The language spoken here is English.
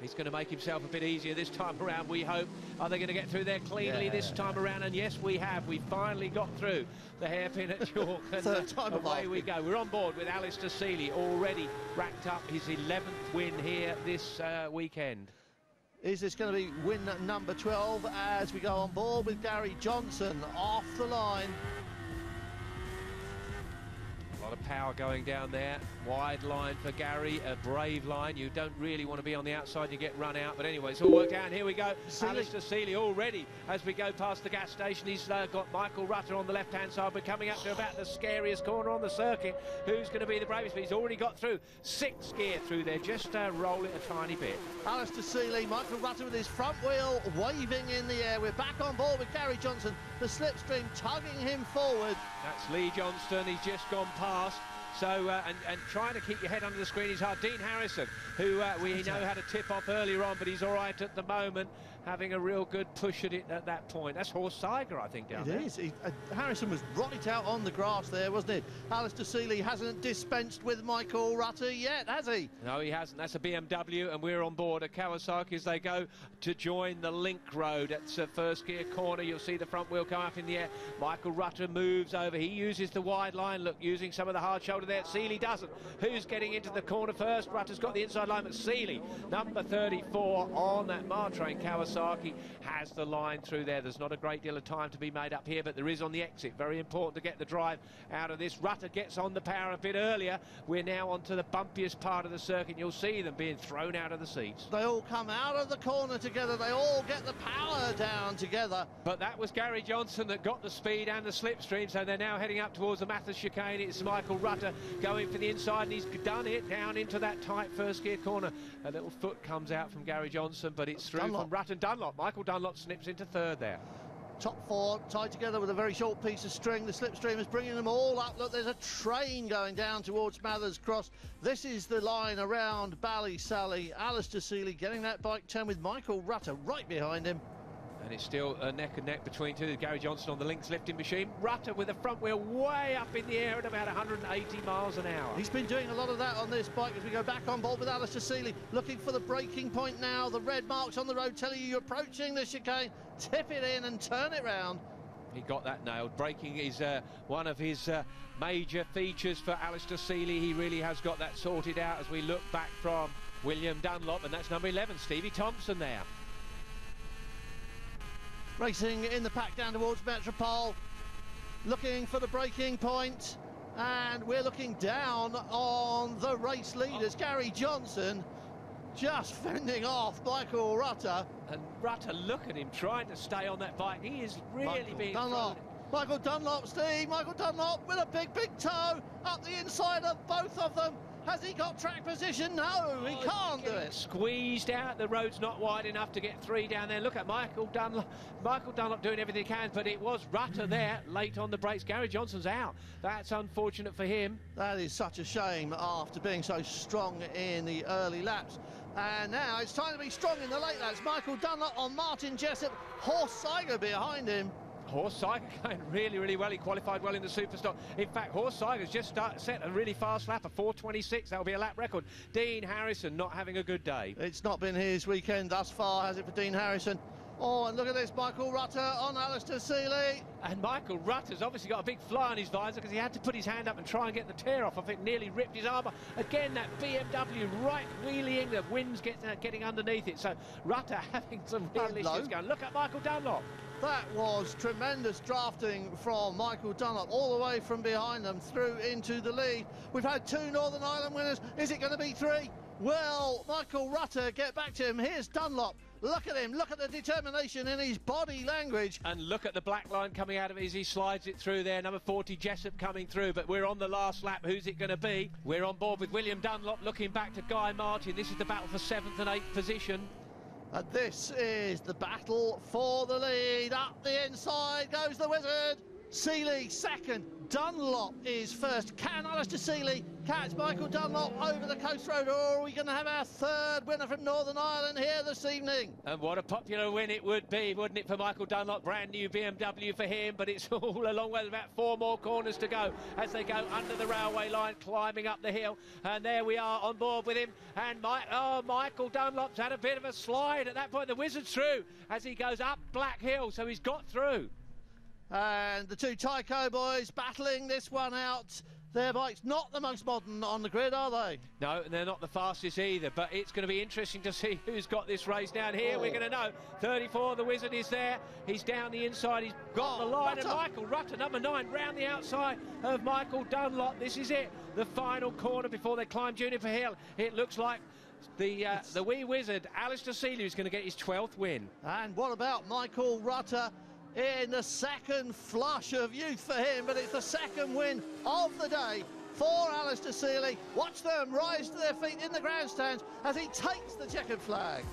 He's going to make himself a bit easier this time around, we hope. Are they going to get through there cleanly this time around? And yes, we have. We finally got through the hairpin at York. And Third time away we go. We're on board with Alistair Seeley, already racked up his 11th win here this weekend. Is this going to be win number 12 as we go on board with Gary Johnson off the line? A lot of power going down there. Wide line for Gary, a brave line. You don't really want to be on the outside, you get run out. But anyway, it's all worked out. Here we go. Alistair Seeley already as we go past the gas station. He's got Michael Rutter on the left-hand side. We're coming up to about the scariest corner on the circuit. Who's going to be the bravest? But he's already got through. 6th gear through there. Just roll it a tiny bit. Alistair Seeley, Michael Rutter with his front wheel waving in the air. We're back on board with Gary Johnson. The slipstream tugging him forward. That's Lee Johnston. He's just gone past. So, and trying to keep your head under the screen is hard. Dean Harrison, who we know had a tip off earlier on, but he's all right at the moment, having a real good push at it at that point. That's Horse Tiger, I think, down there. It is. Harrison was right out on the grass there, wasn't it? Alistair Seeley hasn't dispensed with Michael Rutter yet, has he? No, he hasn't. That's a BMW, and we're on board at Kawasaki as they go to join the link road. It's a first gear corner. You'll see the front wheel come up in the air. Michael Rutter moves over. He uses the wide line. Look, using some of the hard shoulder there. Seeley doesn't. Who's getting into the corner first? Rutter's got the inside line, but Seeley, number 34 on that Martrain Kawasaki, has the line through there. There's not a great deal of time to be made up here, but there is on the exit. Very important to get the drive out of this. Rutter gets on the power a bit earlier. We're now onto the bumpiest part of the circuit. You'll see them being thrown out of the seats. They all come out of the corner together. They all get the power down together. But that was Gary Johnson that got the speed and the slipstream, so they're now heading up towards the Mathis chicane. It's Michael Rutter going for the inside, and he's done it down into that tight first gear corner. A little foot comes out from Gary Johnson, but it's through from Rutter. Dunlop. Michael Dunlop snips into 3rd there. Top 4 tied together with a very short piece of string. The slipstream is bringing them all up. Look, there's a train going down towards Mathers Cross. This is the line around Ballysally. Alistair Seeley getting that bike turn with Michael Rutter right behind him. And it's still a neck and neck between two. Gary Johnson on the links lifting machine. Rutter with the front wheel way up in the air at about 180 miles an hour. He's been doing a lot of that on this bike as we go back on board with Alistair Seeley. Looking for the braking point now. The red marks on the road telling you you're approaching the chicane. Tip it in and turn it round. He got that nailed. Braking is one of his major features for Alistair Seeley. He really has got that sorted out as we look back from William Dunlop, and that's number 11, Stevie Thompson there. Racing in the pack down towards Metropole, looking for the braking point, and we're looking down on the race leaders. Gary Johnson just fending off Michael Rutter. And Rutter, look at him trying to stay on that bike. He is really being Dunlop. Michael Dunlop, Steve. Michael Dunlop with a big toe up the inside of both of them. Has he got track position? No, he can't do it. Squeezed out. The road's not wide enough to get 3 down there. Look at Michael Dunlop. Michael Dunlop doing everything he can, but it was Rutter there late on the brakes. Gary Johnson's out. That's unfortunate for him. That is such a shame after being so strong in the early laps. And now it's time to be strong in the late laps. Michael Dunlop on Martin Jessup. Horse Tiger behind him. Horse Tiger going really, really well. He qualified well in the Superstock. In fact, Horse Tiger's just set a really fast lap, a 4:26. That'll be a lap record. Dean Harrison not having a good day. It's not been his weekend thus far, has it, for Dean Harrison? Oh, and look at this, Michael Rutter on Alistair Seeley. And Michael Rutter's obviously got a big fly on his visor because he had to put his hand up and try and get the tear off. I think nearly ripped his armour. Again, that BMW right wheeling, the wind's getting underneath it. So Rutter having some real issues going. Look at Michael Dunlop. That was tremendous drafting from Michael Dunlop, all the way from behind them through into the lead. We've had 2 Northern Ireland winners. Is it going to be 3? Well, Michael Rutter, get back to him. Here's Dunlop. Look at him. Look at the determination in his body language. And look at the black line coming out of it as he slides it through there. Number 40, Jessup coming through. But we're on the last lap. Who's it going to be? We're on board with William Dunlop looking back to Guy Martin. This is the battle for 7th and 8th position. And this is the battle for the lead. Up the inside goes the Wizard. Seeley second, Dunlop is first. Can Alistair Seeley catch Michael Dunlop over the coast road, or are we going to have our third winner from Northern Ireland here this evening? And what a popular win it would be, wouldn't it, for Michael Dunlop? Brand new BMW for him, but it's all a long way, about 4 more corners to go as they go under the railway line, climbing up the hill. And there we are on board with him. And Michael Dunlop's had a bit of a slide at that point. The Wizard's through as he goes up Black Hill, so he's got through. And the two Tyco boys battling this one out. Their bikes not the most modern on the grid, are they? No, and they're not the fastest either, but it's going to be interesting to see who's got this race down here. We're going to know. 34, the Wizard is there. He's down the inside. He's got the line. Rutter. And Michael Rutter, number 9, round the outside of Michael Dunlop. This is it. The final corner before they climb Juniper Hill. It looks like the wee Wizard, Alistair Seeley, is going to get his 12th win. And what about Michael Rutter in the second flush of youth for him? But it's the second win of the day for Alistair Seeley. Watch them rise to their feet in the grandstands as he takes the checkered flag.